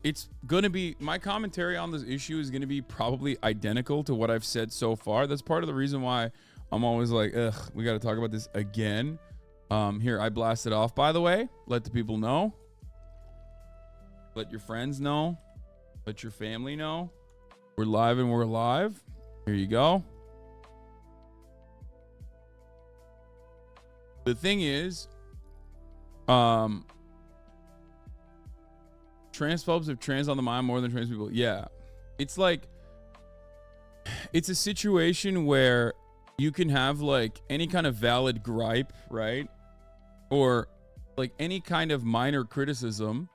it's going to be, my commentary on this issue is going to be probably identical to what I've said so far. That's part of the reason why I'm always like, ugh, we got to talk about this again. Here, I blasted off, by the way. Let the people know. Let your friends know. Let your family know. We're live and we're alive. Here you go. The thing is, transphobes have trans on the mind more than trans people. Yeah. It's like, it's a situation where you can have like any kind of valid gripe, right? Or like any kind of minor criticism.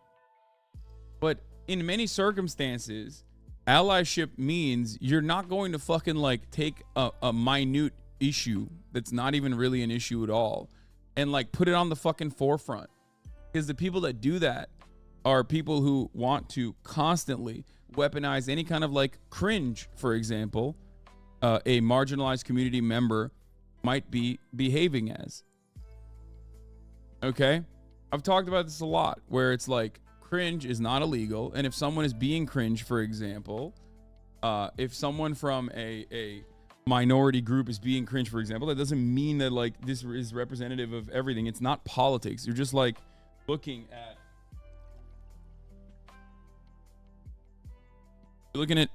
But in many circumstances, allyship means you're not going to fucking like take a minute issue that's not even really an issue at all and like put it on the fucking forefront. Because the people that do that are people who want to constantly weaponize any kind of like cringe, for example, a marginalized community member might be behaving as. Okay? I've talked about this a lot, where it's like cringe is not illegal, and if someone is being cringe, for example, if someone from a minority group is being cringe, for example, that doesn't mean that like this is representative of everything. It's not politics. You're just like looking at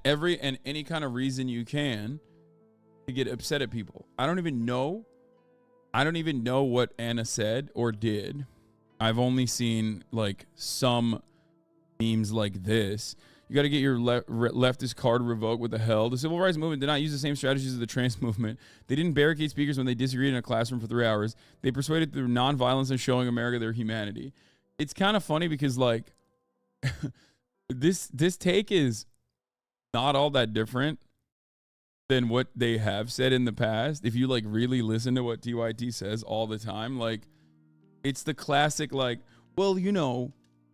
every and any kind of reason you can to get upset at people. I don't even know what Ana said or did. I've only seen like some memes like this. You got to get your leftist card revoked. What the hell? The civil rights movement did not use the same strategies as the trans movement. They didn't barricade speakers when they disagreed in a classroom for 3 hours. They persuaded through nonviolence and showing America their humanity. It's kind of funny because like this take is not all that different than what they have said in the past. If you like really listen to what TYT says all the time, like it's the classic like, well, you know,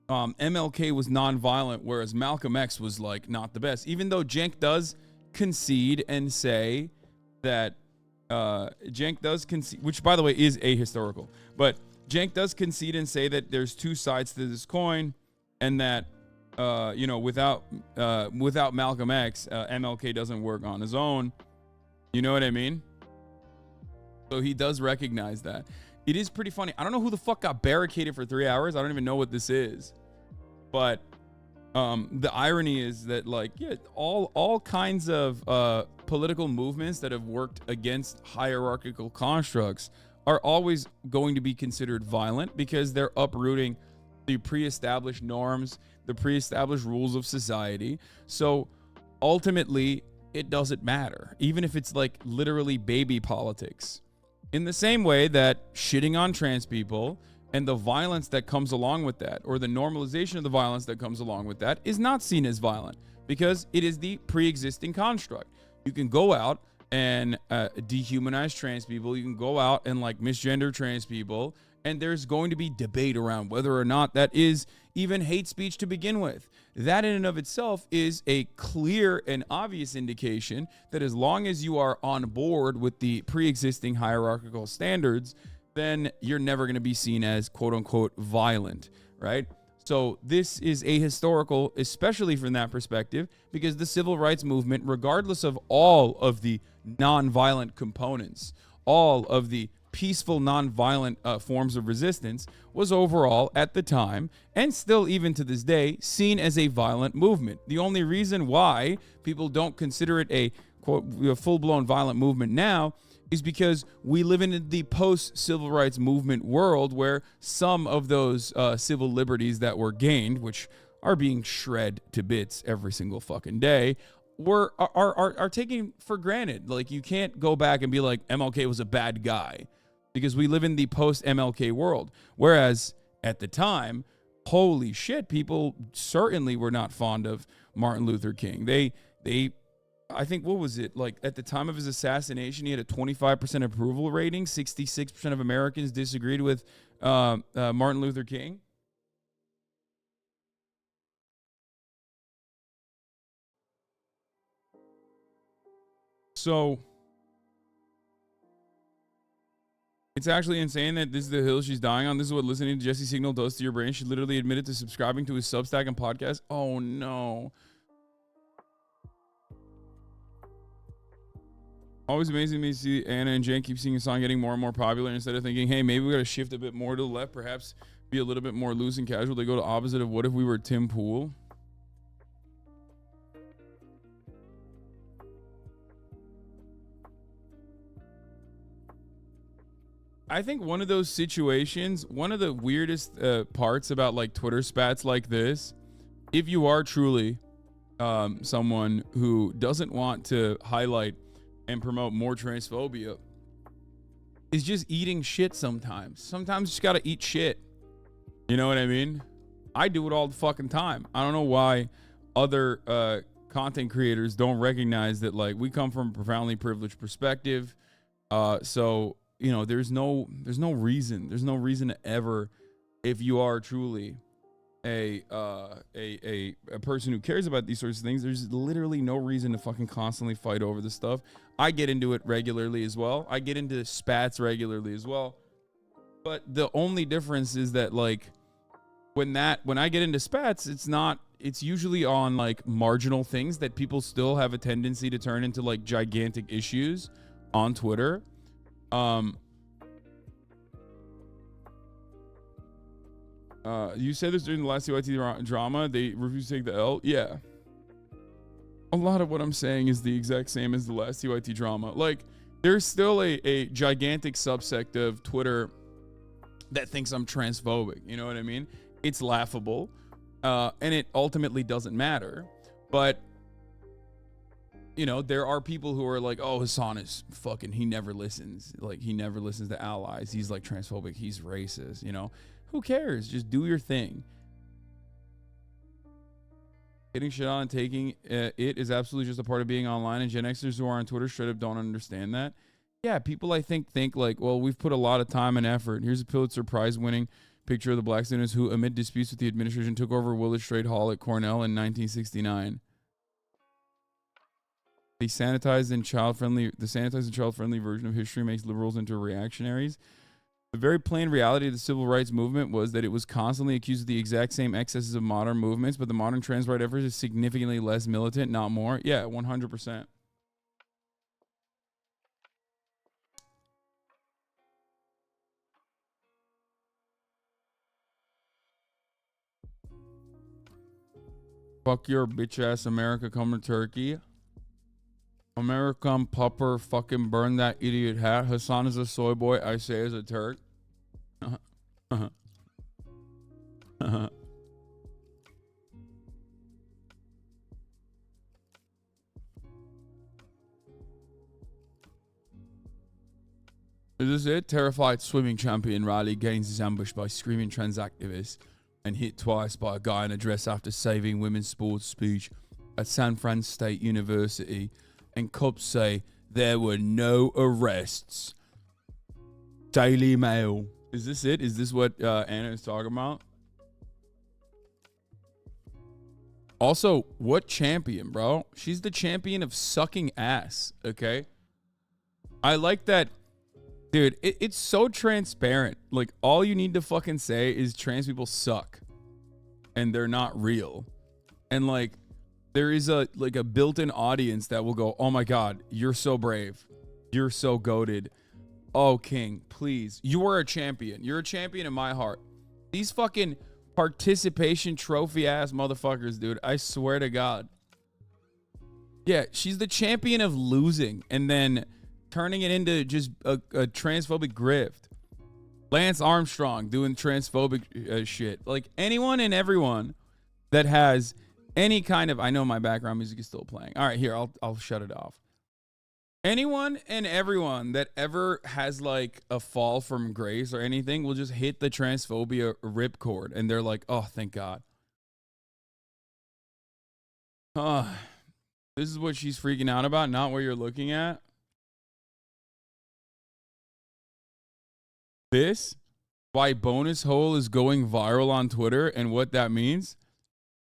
MLK was nonviolent, whereas Malcolm X was like not the best. Even though Cenk does concede and say that Cenk does concede, which by the way is ahistorical, but Cenk does concede and say that there's two sides to this coin, and that you know, without Malcolm X, MLK doesn't work on his own. You know what I mean? So he does recognize that. It is pretty funny. I don't know who the fuck got barricaded for 3 hours. I don't even know what this is. But the irony is that like, yeah, all kinds of political movements that have worked against hierarchical constructs are always going to be considered violent because they're uprooting the pre-established norms, the pre-established rules of society. So ultimately, it doesn't matter, even if it's like literally baby politics. In the same way that shitting on trans people and the violence that comes along with that, or the normalization of the violence that comes along with that, is not seen as violent because it is the pre-existing construct. You can go out and dehumanize trans people. You can go out and like misgender trans people. And there's going to be debate around whether or not that is even hate speech to begin with. That in and of itself is a clear and obvious indication that as long as you are on board with the pre-existing hierarchical standards, then you're never going to be seen as quote unquote violent, right? So this is ahistorical, especially from that perspective, because the civil rights movement, regardless of all of the nonviolent components, all of the peaceful, nonviolent forms of resistance, was overall at the time, and still even to this day, seen as a violent movement. The only reason why people don't consider it a quote full-blown violent movement now is because we live in the post-civil rights movement world where some of those civil liberties that were gained, which are being shred to bits every single fucking day, are taken for granted. Like, you can't go back and be like, MLK was a bad guy, because we live in the post-MLK world. Whereas at the time, holy shit, people certainly were not fond of Martin Luther King. They I think, what was it? Like, at the time of his assassination, he had a 25% approval rating. 66% of Americans disagreed with Martin Luther King. So It's actually insane that this is the hill she's dying on. This is what listening to Jesse Signal does to your brain. She literally admitted to subscribing to his Substack and podcast. Oh, no. Always amazing to me to see Anna and Jen keep seeing a song getting more and more popular. Instead of thinking, hey, maybe we got to shift a bit more to the left, perhaps be a little bit more loose and casual. They go to opposite of what if we were Tim Pool? I think one of those situations, one of the weirdest parts about like Twitter spats like this, if you are truly someone who doesn't want to highlight and promote more transphobia, is just eating shit sometimes. Sometimes you just gotta eat shit. You know what I mean? I do it all the fucking time. I don't know why other content creators don't recognize that like we come from a profoundly privileged perspective. So you know, there's no reason to ever, if you are truly a person who cares about these sorts of things, there's literally no reason to fucking constantly fight over this stuff. I get into it regularly as well. I get into spats regularly as well. But the only difference is that like when I get into spats, it's usually on like marginal things that people still have a tendency to turn into like gigantic issues on Twitter. You said this during the last TYT drama. They refused to take the L. Yeah. A lot of what I'm saying is the exact same as the last TYT drama. Like, there's still a gigantic subsect of Twitter that thinks I'm transphobic. You know what I mean? It's laughable. And it ultimately doesn't matter. But you know, there are people who are like, oh, Hasan is fucking, he never listens. Like, he never listens to allies. He's like transphobic. He's racist, you know? Who cares? Just do your thing. Getting shit on and taking it is absolutely just a part of being online. And Gen Xers who are on Twitter straight up don't understand that. Yeah, people I think like, well, we've put a lot of time and effort. Here's a Pulitzer Prize winning picture of the black students who, amid disputes with the administration, took over Willard Straight Hall at Cornell in 1969. The sanitized and child-friendly version of history makes liberals into reactionaries. The very plain reality of the civil rights movement was that it was constantly accused of the exact same excesses of modern movements, but the modern trans right effort is significantly less militant, not more. Yeah, 100%. Fuck your bitch-ass America, come to Turkey. American pupper, fucking burn that idiot hat. Hasan is a soy boy, I say as a Turk. Is this it? Terrified swimming champion Riley gains his ambush by screaming trans activists and hit twice by a guy in a dress after saving women's sports speech at San Fran State University. And cops say there were no arrests. Daily Mail. Is this it? Is this what Anna is talking about? Also, what champion, bro? She's the champion of sucking ass, okay? I like that. Dude, it's so transparent. Like, all you need to fucking say is trans people suck. And they're not real. And, like, there is a built-in audience that will go, oh my God, you're so brave. You're so goated. Oh, King, please. You are a champion. You're a champion in my heart. These fucking participation trophy-ass motherfuckers, dude. I swear to God. Yeah, she's the champion of losing and then turning it into just a transphobic grift. Lance Armstrong doing transphobic shit. Like, anyone and everyone that has any kind of, I know my background music is still playing. All right, here, I'll shut it off. Anyone and everyone that ever has like a fall from grace or anything will just hit the transphobia ripcord and they're like, oh, thank God. This is what she's freaking out about, not what you're looking at. This, why Bonus Hole is going viral on Twitter and what that means?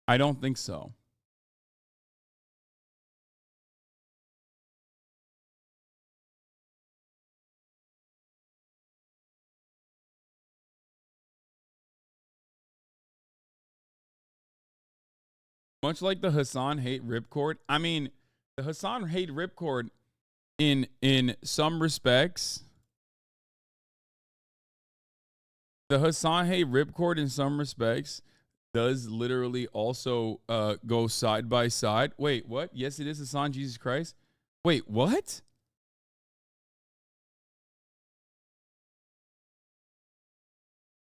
I don't think so. Much like the Hasan hate ripcord. I mean, the Hasan hate ripcord in some respects. The Hasan hate ripcord in some respects does literally also go side by side. Wait, what? Yes, it is Hasan Jesus Christ. Wait, what?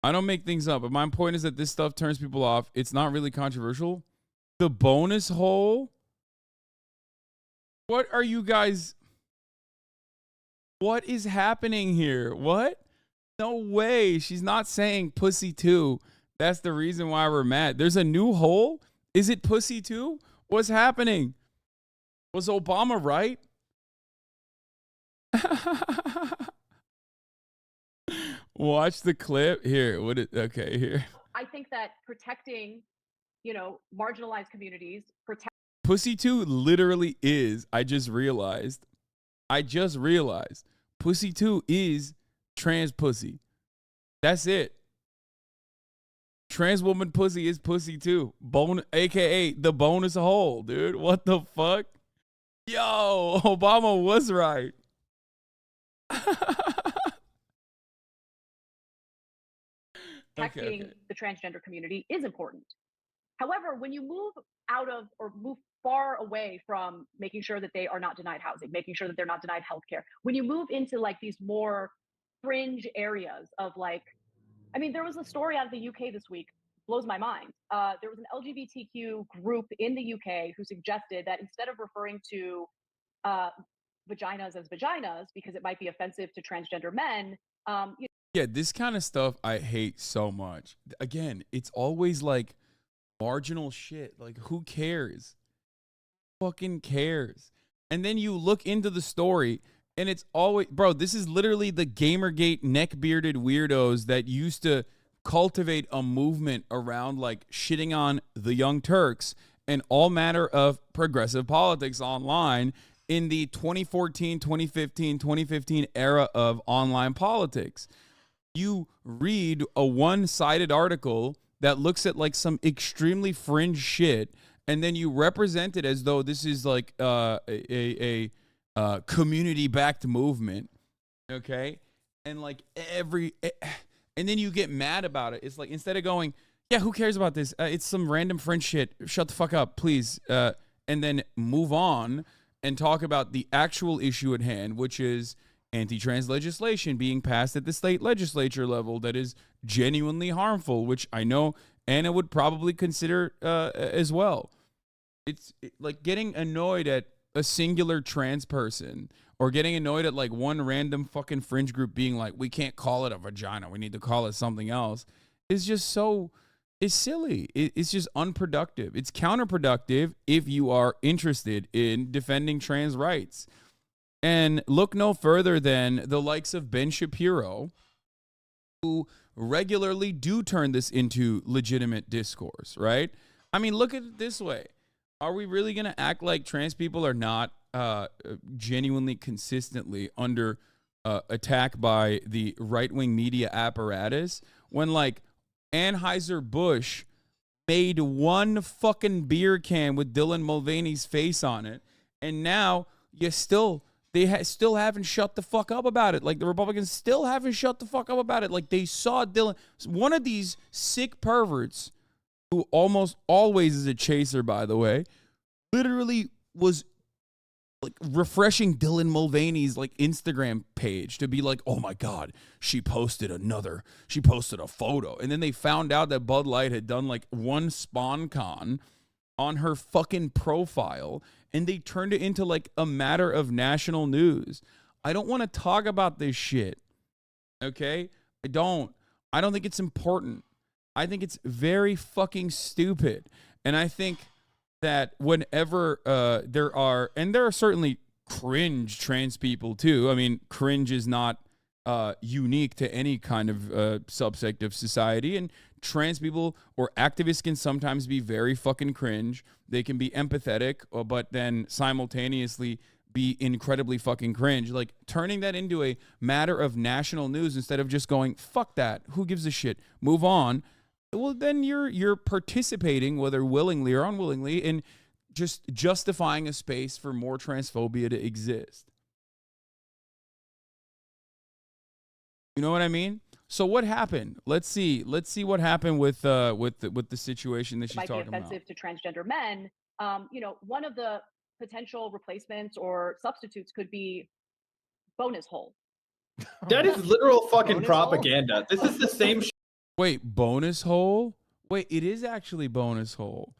I don't make things up, but my point is that this stuff turns people off. It's not really controversial. The bonus hole. What are you guys? What is happening here? What? No way. She's not saying pussy too. That's the reason why we're mad. There's a new hole? Is it pussy too? What's happening? Was Obama right? Watch the clip. Here. Okay, here. I think that protecting, marginalized communities, Pussy too literally is, I just realized. Pussy too is trans pussy. That's it. Trans woman pussy is pussy too. AKA the bonus hole, dude. What the fuck? Yo, Obama was right. protecting the transgender community is important. However, when you move out of or move far away from making sure that they are not denied housing, making sure that they're not denied healthcare, when you move into like these more fringe areas of like, I mean, there was a story out of the UK this week, blows my mind. There was an LGBTQ group in the UK who suggested that instead of referring to vaginas as vaginas because it might be offensive to transgender men, yeah, this kind of stuff I hate so much. Again, it's always like marginal shit. Like, who cares? Fucking cares. And then you look into the story and it's always, bro, this is literally the Gamergate neck-bearded weirdos that used to cultivate a movement around like shitting on the Young Turks and all manner of progressive politics online in the 2014, 2015, 2015 era of online politics. You read a one-sided article that looks at like some extremely fringe shit, and then you represent it as though this is like a community-backed movement, okay? And like and then you get mad about it. It's like instead of going, yeah, who cares about this? It's some random fringe shit. Shut the fuck up, please. And then move on and talk about the actual issue at hand, which is anti-trans legislation being passed at the state legislature level that is genuinely harmful, which I know Anna would probably consider as well. It's like getting annoyed at a singular trans person or getting annoyed at like one random fucking fringe group being like, we can't call it a vagina, we need to call it something else, is just so, it's silly. It's just unproductive. It's counterproductive if you are interested in defending trans rights. And look no further than the likes of Ben Shapiro, who regularly do turn this into legitimate discourse, right? I mean, look at it this way. Are we really going to act like trans people are not genuinely consistently under attack by the right-wing media apparatus when, like, Anheuser-Busch made one fucking beer can with Dylan Mulvaney's face on it, and now you still... They still haven't shut the fuck up about it. Like, the Republicans still haven't shut the fuck up about it. Like, they saw Dylan. One of these sick perverts, who almost always is a chaser, by the way, literally was like refreshing Dylan Mulvaney's like Instagram page to be like, oh my God, she posted a photo. And then they found out that Bud Light had done like one SpawnCon on her fucking profile, and they turned it into like a matter of national news. I don't want to talk about this shit. Okay? I don't think it's important. I think it's very fucking stupid. And I think that whenever there are certainly cringe trans people too. I mean, cringe is not unique to any kind of subsect of society, and trans people or activists can sometimes be very fucking cringe. They can be empathetic, but then simultaneously be incredibly fucking cringe. Like, turning that into a matter of national news instead of just going, fuck that, who gives a shit, move on. well, then you're participating, whether willingly or unwillingly, in just justifying a space for more transphobia to exist. You know what I mean? So what happened? Let's see what happened with the situation that she's talking about. Might be offensive to transgender men. One of the potential replacements or substitutes could be bonus hole. That is literal fucking propaganda. This is the same shit. Wait, bonus hole? Wait, it is actually bonus hole.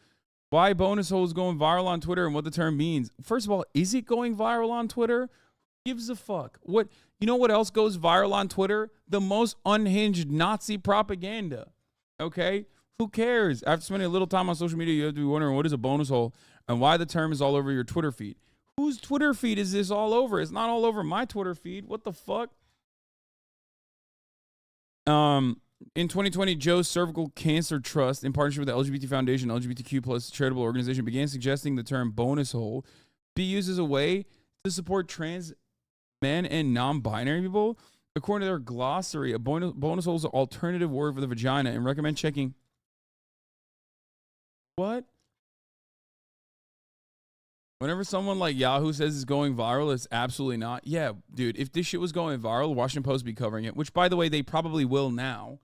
Why bonus hole is going viral on Twitter and what the term means. First of all, is it going viral on Twitter? Who gives a fuck? What, you know what else goes viral on Twitter? The most unhinged Nazi propaganda. Okay? Who cares? After spending a little time on social media, you have to be wondering what is a bonus hole and why the term is all over your Twitter feed. Whose Twitter feed is this all over? It's not all over my Twitter feed. What the fuck? In 2020, Joe's Cervical Cancer Trust, in partnership with the LGBT Foundation, LGBTQ plus charitable organization, began suggesting the term bonus hole be used as a way to support trans men and non-binary people. According to their glossary, a bonus hole is an alternative word for the vagina and recommend checking. What? Whenever someone like Yahoo says it's going viral, it's absolutely not. Yeah, dude, if this shit was going viral, Washington Post would be covering it, which, by the way, they probably will now.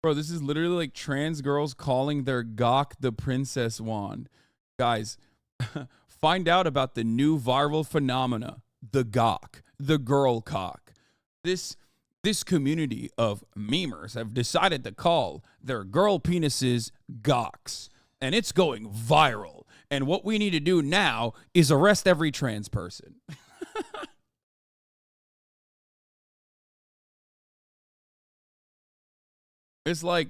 Bro, this is literally like trans girls calling their gawk the princess wand. Guys, find out about the new viral phenomena, the gawk, the girl cock. This community of memers have decided to call their girl penises gawks, and it's going viral. And what we need to do now is arrest every trans person. It's like,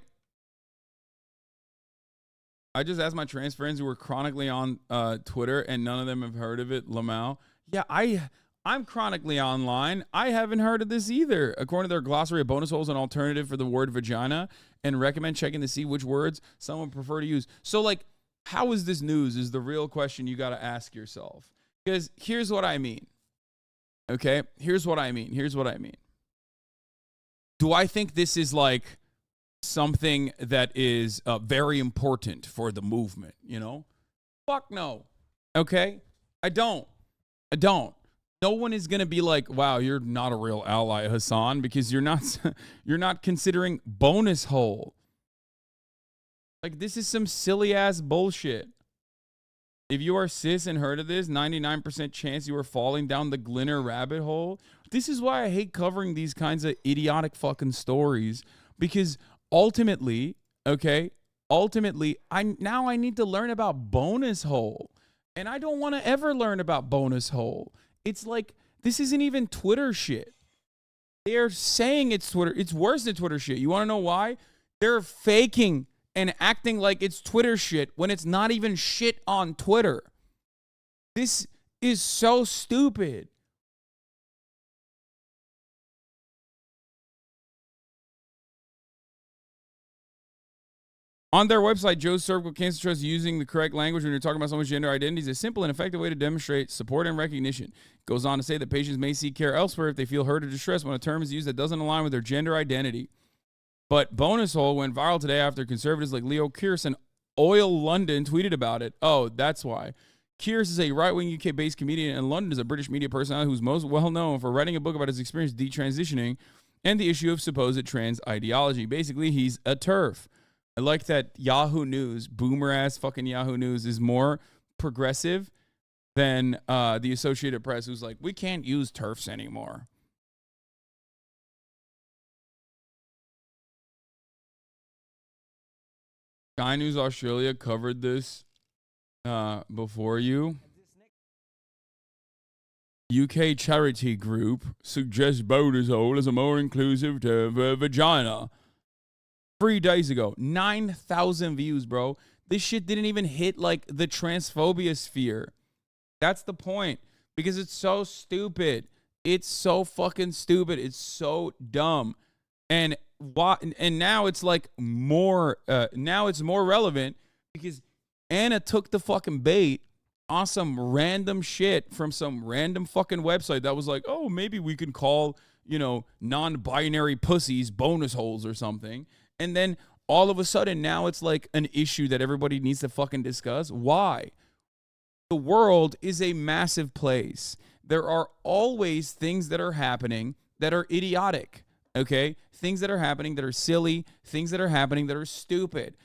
I just asked my trans friends who were chronically on Twitter, and none of them have heard of it. Lamau. Yeah, I'm chronically online. I haven't heard of this either. According to their glossary, a bonus hole is an alternative for the word vagina, and recommend checking to see which words someone prefer to use. So, like, how is this news is the real question you got to ask yourself. Because here's what I mean. Okay? Here's what I mean. Do I think this is like something that is very important for the movement, you know? Fuck no. Okay? I don't. No one is going to be like, wow, you're not a real ally, Hasan, because you're not considering bonus hole. Like, this is some silly ass bullshit. If you are cis and heard of this, 99% chance you are falling down the Glinner rabbit hole. This is why I hate covering these kinds of idiotic fucking stories, because ultimately, I need to learn about bonus hole. And I don't want to ever learn about bonus hole. It's like, this isn't even Twitter shit. They're saying it's Twitter. It's worse than Twitter shit. You want to know why? They're faking and acting like it's Twitter shit when it's not even shit on Twitter. This is so stupid. On their website, Joe's Cervical Cancer Trust, using the correct language when you're talking about someone's gender identity is a simple and effective way to demonstrate support and recognition. It goes on to say that patients may seek care elsewhere if they feel hurt or distressed when a term is used that doesn't align with their gender identity. But bonus hole went viral today after conservatives like Leo Kearse and Oil London tweeted about it. Oh, that's why. Kearse is a right-wing UK-based comedian, and London is a British media personality who's most well-known for writing a book about his experience detransitioning and the issue of supposed trans ideology. Basically, he's a TERF. I like that Yahoo News, boomer-ass fucking Yahoo News, is more progressive than the Associated Press, who's like, we can't use TERFs anymore. Sky News Australia covered this before you. UK charity group suggests bonus hole as a more inclusive term for vagina. 3 days ago, 9,000 views, bro. This shit didn't even hit like the transphobia sphere. That's the point, because it's so stupid. It's so fucking stupid. It's so dumb. And now it's like more. Now it's more relevant because Anna took the fucking bait on some random shit from some random fucking website that was like, oh, maybe we can call, non-binary pussies bonus holes or something. And then all of a sudden now it's like an issue that everybody needs to fucking discuss. Why? The world is a massive place. There are always things that are happening that are idiotic, okay? Things that are happening that are silly, things that are happening that are stupid.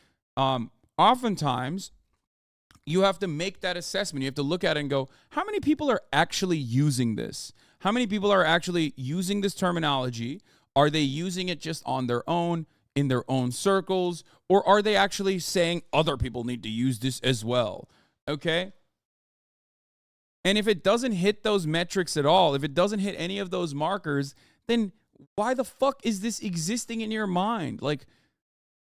Oftentimes, you have to make that assessment. You have to look at it and go, how many people are actually using this? How many people are actually using this terminology? Are they using it just on their own, in their own circles? Or are they actually saying other people need to use this as well? Okay? And if it doesn't hit those metrics at all, if it doesn't hit any of those markers, then why the fuck is this existing in your mind? Like,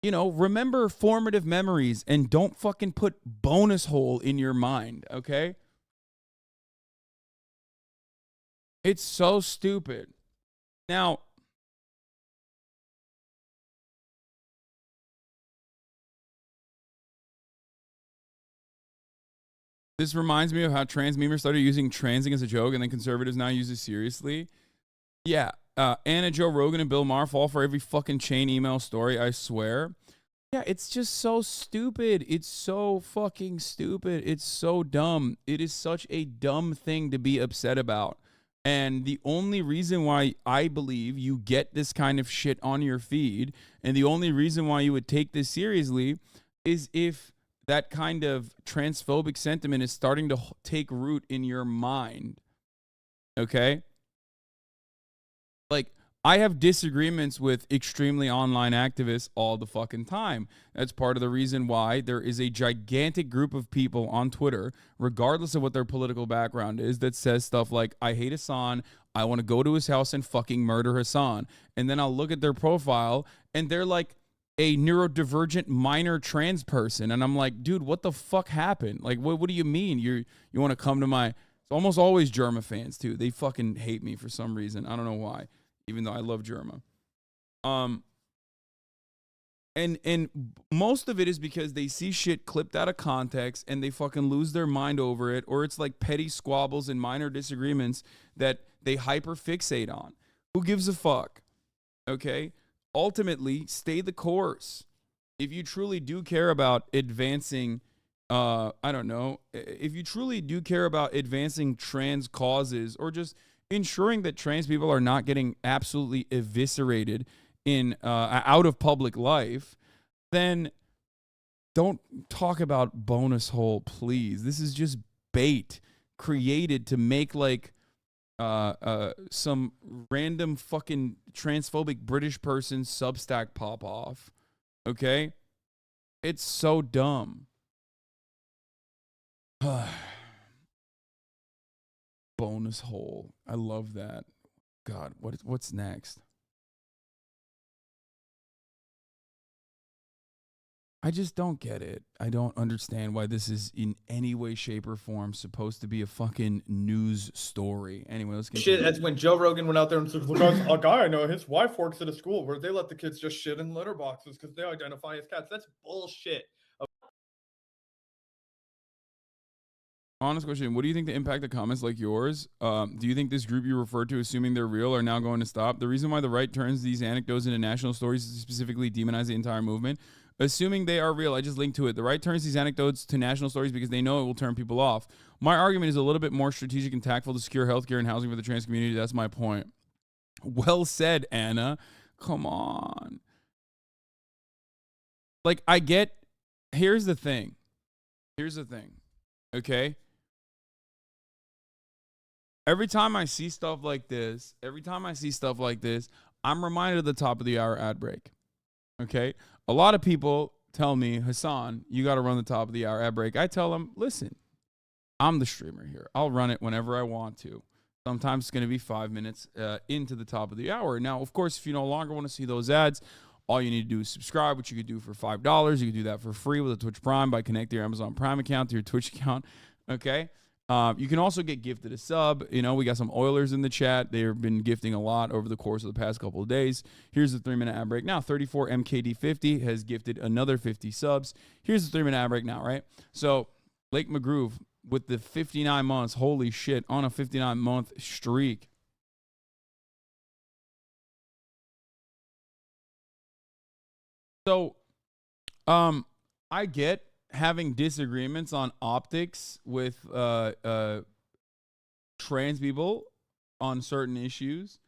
remember formative memories and don't fucking put bonus hole in your mind, okay? It's so stupid. Now, this reminds me of how trans memers started using transing as a joke and then conservatives now use it seriously. Yeah. Anna, Joe Rogan, and Bill Maher fall for every fucking chain email story, I swear. Yeah, it's just so stupid. It's so fucking stupid. It's so dumb. It is such a dumb thing to be upset about. And the only reason why I believe you get this kind of shit on your feed, and the only reason why you would take this seriously, is if that kind of transphobic sentiment is starting to take root in your mind. Okay? Like, I have disagreements with extremely online activists all the fucking time. That's part of the reason why there is a gigantic group of people on Twitter, regardless of what their political background is, that says stuff like, I hate Hasan, I want to go to his house and fucking murder Hasan. And then I'll look at their profile, and they're like a neurodivergent minor trans person. And I'm like, dude, what the fuck happened? Like, what do you mean? You want to come to my... It's almost always Germa fans, too. They fucking hate me for some reason. I don't know why. Even though I love Germa. And most of it is because they see shit clipped out of context and they fucking lose their mind over it, or it's like petty squabbles and minor disagreements that they hyper fixate on. Who gives a fuck? Okay? Ultimately, stay the course. If you truly do care about advancing, if you truly do care about advancing trans causes, or just ensuring that trans people are not getting absolutely eviscerated in out of public life, then don't talk about bonus hole, please. This is just bait created to make like some random fucking transphobic British person Substack pop off. Okay? It's so dumb. Bonus hole. I love that. God, what's next? I just don't get it. I don't understand why this is in any way, shape, or form supposed to be a fucking news story. Anyway, let's get shit. That's when Joe Rogan went out there and said, "Look, a guy I know, his wife works at a school where they let the kids just shit in litter boxes because they identify as cats." That's bullshit. Honest question. What do you think the impact of comments like yours? Do you think this group you refer to, assuming they're real, are now going to stop? The reason why the right turns these anecdotes into national stories is to specifically demonize the entire movement. Assuming they are real, I just linked to it. The right turns these anecdotes to national stories because they know it will turn people off. My argument is a little bit more strategic and tactful to secure healthcare and housing for the trans community. That's my point. Well said, Anna. Come on. Like, I get... Here's the thing. Okay? Every time I see stuff like this, I'm reminded of the top of the hour ad break. Okay? A lot of people tell me, Hasan, you got to run the top of the hour ad break. I tell them, listen, I'm the streamer here. I'll run it whenever I want to. Sometimes it's going to be 5 minutes into the top of the hour. Now, of course, if you no longer want to see those ads, all you need to do is subscribe, which you could do for $5. You could do that for free with a Twitch Prime by connecting your Amazon Prime account to your Twitch account. Okay? You can also get gifted a sub. You know, we got some Oilers in the chat. They've been gifting a lot over the course of the past couple of days. Here's the 3-minute ad break now. 34 MKD50 has gifted another 50 subs. Here's the 3-minute ad break now, right? So, Lake McGroove, with the 59 months. Holy shit, on a 59-month streak. So, I get having disagreements on optics with trans people on certain issues.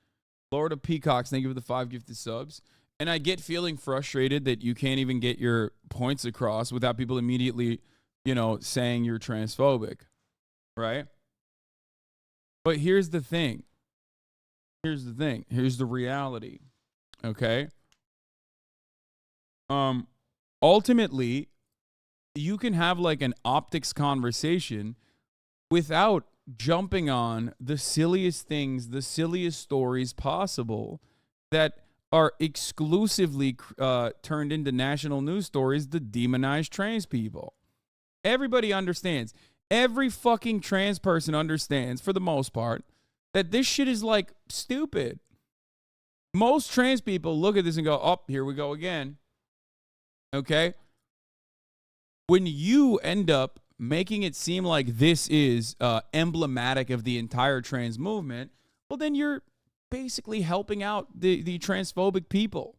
Florida Peacocks, thank you for the 5 gifted subs. And I get feeling frustrated that you can't even get your points across without people immediately, saying you're transphobic, right? But here's the thing. Here's the reality, okay? Ultimately, you can have like an optics conversation without jumping on the silliest things, the silliest stories possible that are exclusively turned into national news stories to demonize trans people. Everybody understands. Every fucking trans person understands, for the most part, that this shit is like stupid. Most trans people look at this and go, oh, here we go again. Okay? When you end up making it seem like this is emblematic of the entire trans movement, well, then you're basically helping out the transphobic people,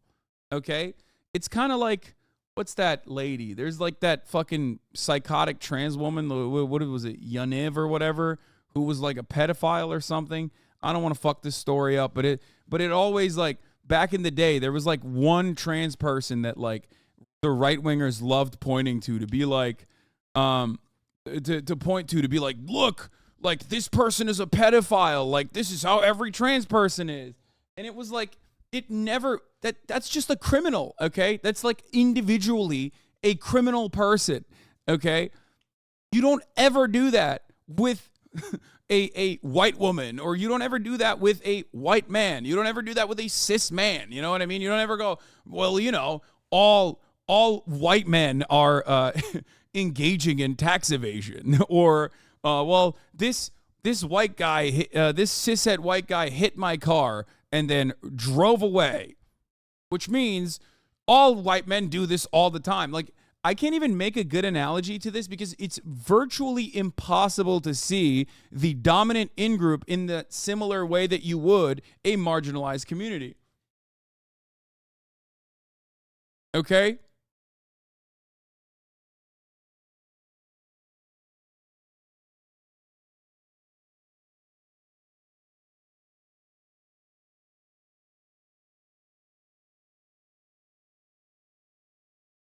okay? It's kind of like, what's that lady? There's like that fucking psychotic trans woman, what was it, Yaniv or whatever, who was like a pedophile or something. I don't want to fuck this story up, but it always, like, back in the day, there was like one trans person that like the right-wingers loved pointing to be like, to be like, look, like this person is a pedophile. Like this is how every trans person is. And it was like, it never, that's just a criminal. Okay. That's like individually a criminal person. Okay. You don't ever do that with a white woman, or you don't ever do that with a white man. You don't ever do that with a cis man. You know what I mean? You don't ever go, well, all white men are, engaging in tax evasion, or well, this white guy, this cishet white guy hit my car and then drove away, which means all white men do this all the time. Like, I can't even make a good analogy to this because it's virtually impossible to see the dominant in-group in the similar way that you would a marginalized community. Okay?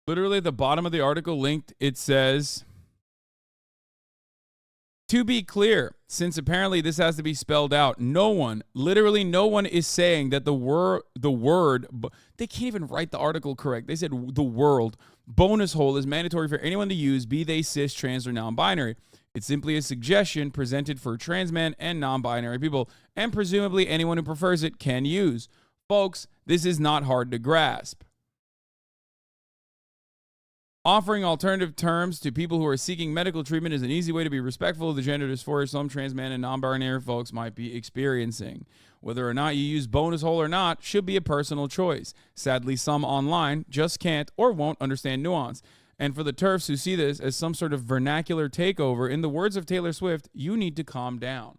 Literally at the bottom of the article linked, it says, to be clear, since apparently this has to be spelled out, literally no one is saying that the word, they can't even write the article correct. They said the word bonus hole is mandatory for anyone to use, be they cis, trans, or non-binary. It's simply a suggestion presented for trans men and non-binary people, and presumably anyone who prefers it can use. Folks, this is not hard to grasp. Offering alternative terms to people who are seeking medical treatment is an easy way to be respectful of the gender dysphoria some trans men and non-binary folks might be experiencing. Whether or not you use bonus hole or not should be a personal choice. Sadly, some online just can't or won't understand nuance. And for the TERFs who see this as some sort of vernacular takeover, in the words of Taylor Swift, you need to calm down.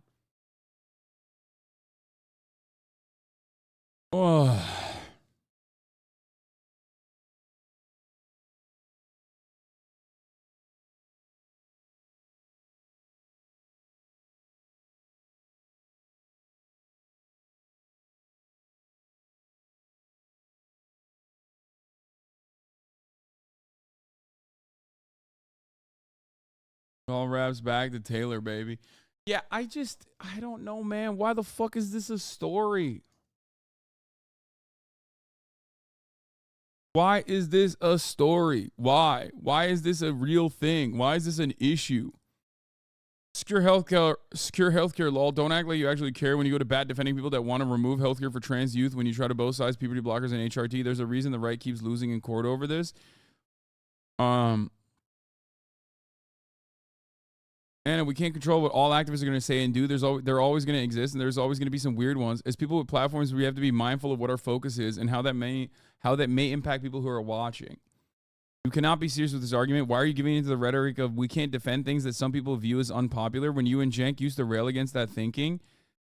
Oh. All wraps back to Taylor, baby. Yeah, I don't know, man. Why the fuck is this a story? Why is this a story? Why? Why is this a real thing? Why is this an issue? Secure healthcare law. Don't act like you actually care when you go to bat defending people that want to remove healthcare for trans youth when you try to both sides puberty blockers and HRT. There's a reason the right keeps losing in court over this. And we can't control what all activists are going to say and do. They're always going to exist, and there's always going to be some weird ones. As people with platforms, we have to be mindful of what our focus is and how that may impact people who are watching. You cannot be serious with this argument. Why are you giving into the rhetoric of we can't defend things that some people view as unpopular when you and Jenk used to rail against that thinking?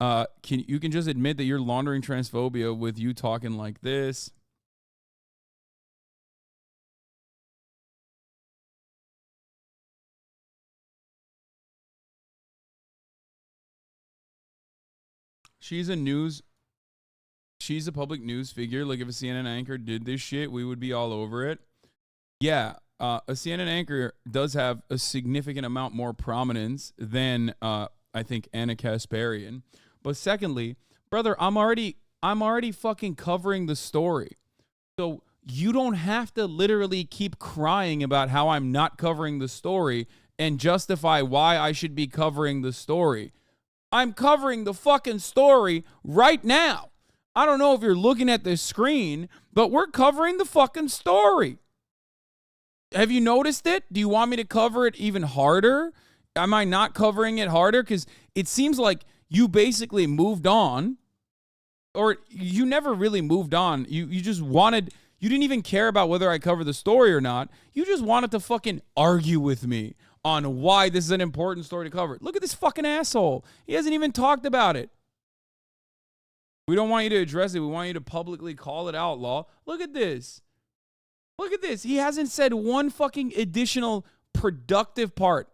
You can just admit that you're laundering transphobia with you talking like this. She's a public news figure. Like if a CNN anchor did this shit, we would be all over it. Yeah, a CNN anchor does have a significant amount more prominence than I think Ana Kasparian. But secondly, brother, I'm already fucking covering the story. So you don't have to literally keep crying about how I'm not covering the story and justify why I should be covering the story. I'm covering the fucking story right now. I don't know if you're looking at the screen, but we're covering the fucking story. Have you noticed it? Do you want me to cover it even harder? Am I not covering it harder? Because it seems like you basically moved on, or you never really moved on. You just wanted, you didn't even care about whether I cover the story or not. You just wanted to fucking argue with me on why this is an important story to cover. Look at this fucking asshole. He hasn't even talked about it. We don't want you to address it. We want you to publicly call it out, Law. Look at this. Look at this. He hasn't said one fucking additional productive part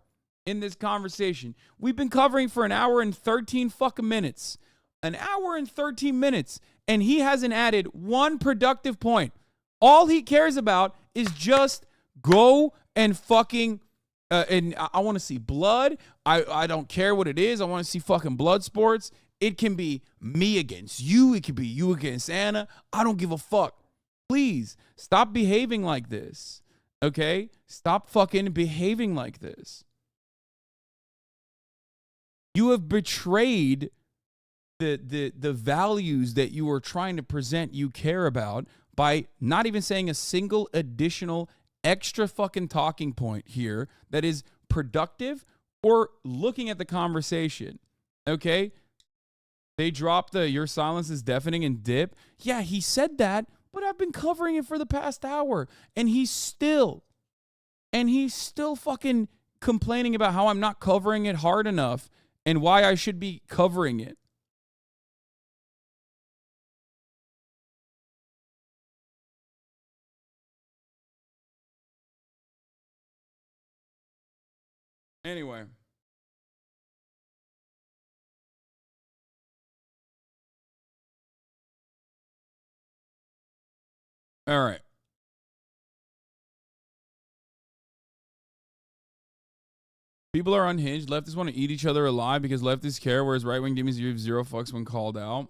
in this conversation. We've been covering for an hour and 13 fucking minutes. An hour and 13 minutes. And he hasn't added one productive point. All he cares about is just go and fucking and I want to see blood. I don't care what it is. I want to see fucking blood sports. It can be me against you. It can be you against Anna. I don't give a fuck. Please stop behaving like this. Okay? Stop fucking behaving like this. You have betrayed the values that you are trying to present you care about by not even saying a single additional extra fucking talking point here that is productive or looking at the conversation. Okay? They dropped the your silence is deafening and dip. Yeah, he said that, but I've been covering it for the past hour. And he's still fucking complaining about how I'm not covering it hard enough and why I should be covering it. Anyway. All right. People are unhinged. Leftists want to eat each other alive because leftists care, whereas right-wing demons give zero fucks when called out.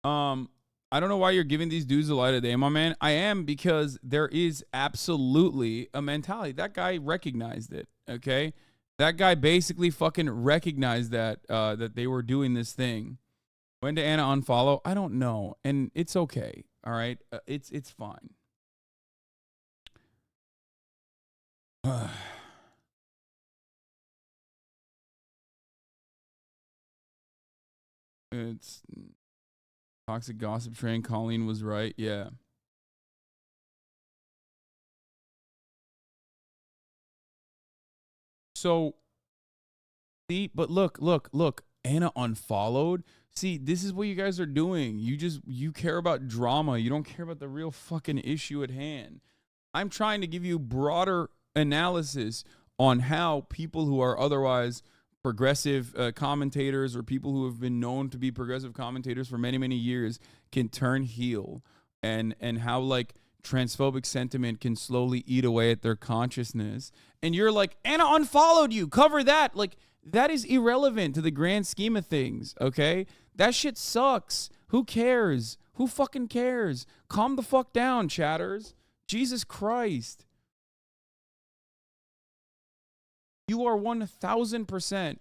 I don't know why you're giving these dudes the light of day, my man. I am, because there is absolutely a mentality. That guy recognized it, okay? That guy basically fucking recognized that that they were doing this thing. When to Anna unfollow? I don't know, and it's okay. All right, it's fine. It's toxic gossip train. Colleen was right. Yeah. So, see, but look. Anna unfollowed. See, this is what you guys are doing. You care about drama. You don't care about the real fucking issue at hand. I'm trying to give you broader analysis on how people who are otherwise progressive commentators or people who have been known to be progressive commentators for many, many years can turn heel, and how like transphobic sentiment can slowly eat away at their consciousness. And you're like, Anna unfollowed you. Cover that. Like, that is irrelevant to the grand scheme of things, okay? That shit sucks. Who cares? Who fucking cares? Calm the fuck down, chatters. Jesus Christ. You are 1,000%.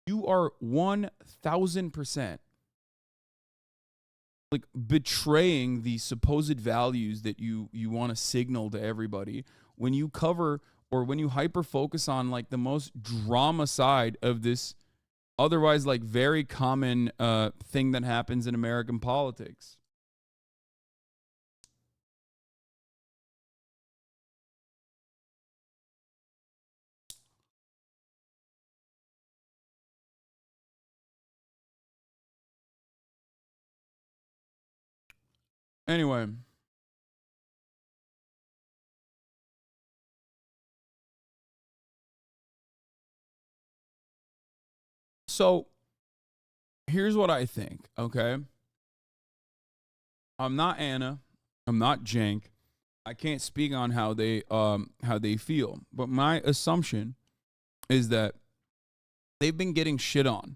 You are 1,000% like betraying the supposed values that you want to signal to everybody when you cover or when you hyper focus on like the most drama side of this otherwise like very common thing that happens in American politics. Anyway. So here's what I think, okay? I'm not Anna. I'm not Jank. I can't speak on how they feel. But my assumption is that they've been getting shit on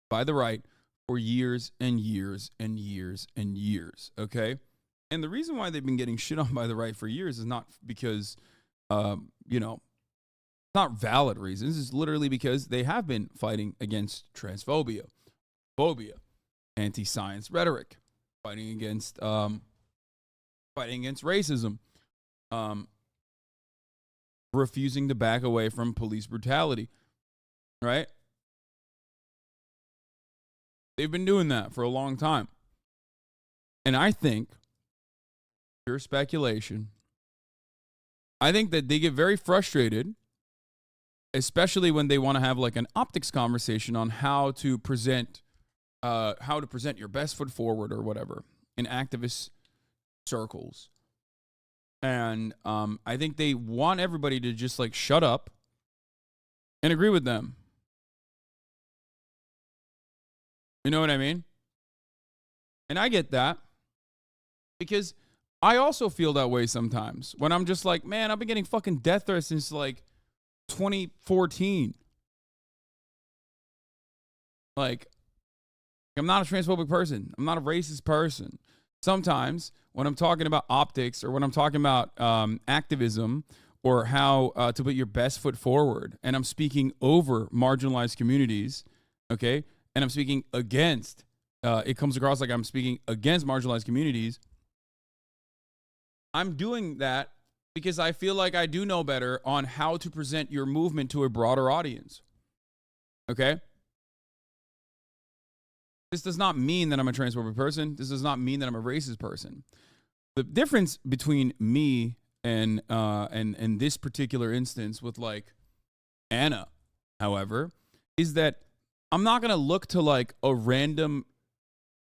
by the right for years and years and years and years, okay? And the reason why they've been getting shit on by the right for years is not because, not valid reasons. It's literally because they have been fighting against transphobia, phobia, anti-science rhetoric, fighting against racism, refusing to back away from police brutality, right? They've been doing that for a long time. And I think, pure speculation, I think that they get very frustrated, especially when they want to have like an optics conversation on how to present your best foot forward or whatever in activist circles. And I think they want everybody to just like shut up and agree with them. You know what I mean? And I get that because I also feel that way sometimes when I'm just like, man, I've been getting fucking death threats since like 2014. Like, I'm not a transphobic person. I'm not a racist person. Sometimes when I'm talking about optics or when I'm talking about activism or how to put your best foot forward, and I'm speaking over marginalized communities, okay, and I'm speaking against, it comes across like I'm speaking against marginalized communities, I'm doing that because I feel like I do know better on how to present your movement to a broader audience, okay? This does not mean that I'm a transphobic person. This does not mean that I'm a racist person. The difference between me and this particular instance with like Anna, however, is that I'm not going to look to like a random,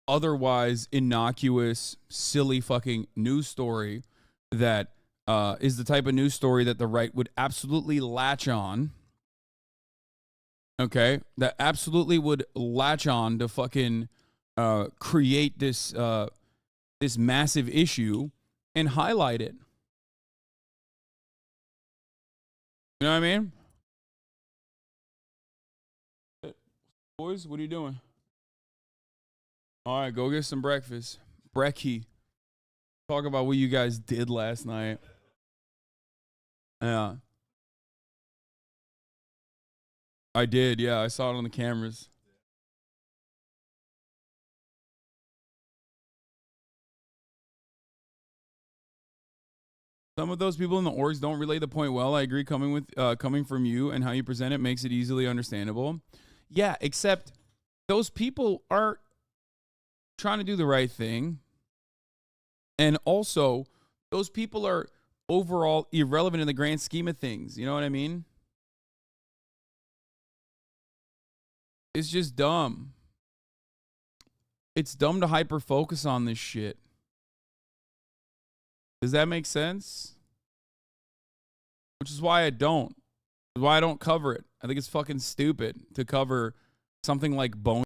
otherwise innocuous, silly fucking news story that is the type of news story that the right would absolutely latch on. Okay, that absolutely would latch on to fucking create this this massive issue and highlight it. You know what I mean? Boys, what are you doing? All right, go get some breakfast. Brekkie. Talk about what you guys did last night. Yeah. I did, yeah. I saw it on the cameras. Some of those people in the orgs don't relay the point well. I agree coming from you and how you present it makes it easily understandable. Yeah, except those people are trying to do the right thing. And also, those people are overall irrelevant in the grand scheme of things. You know what I mean? It's just dumb. It's dumb to hyper focus on this shit. Does that make sense? Which is why I don't. Why I don't cover it. I think it's fucking stupid to cover something like bone.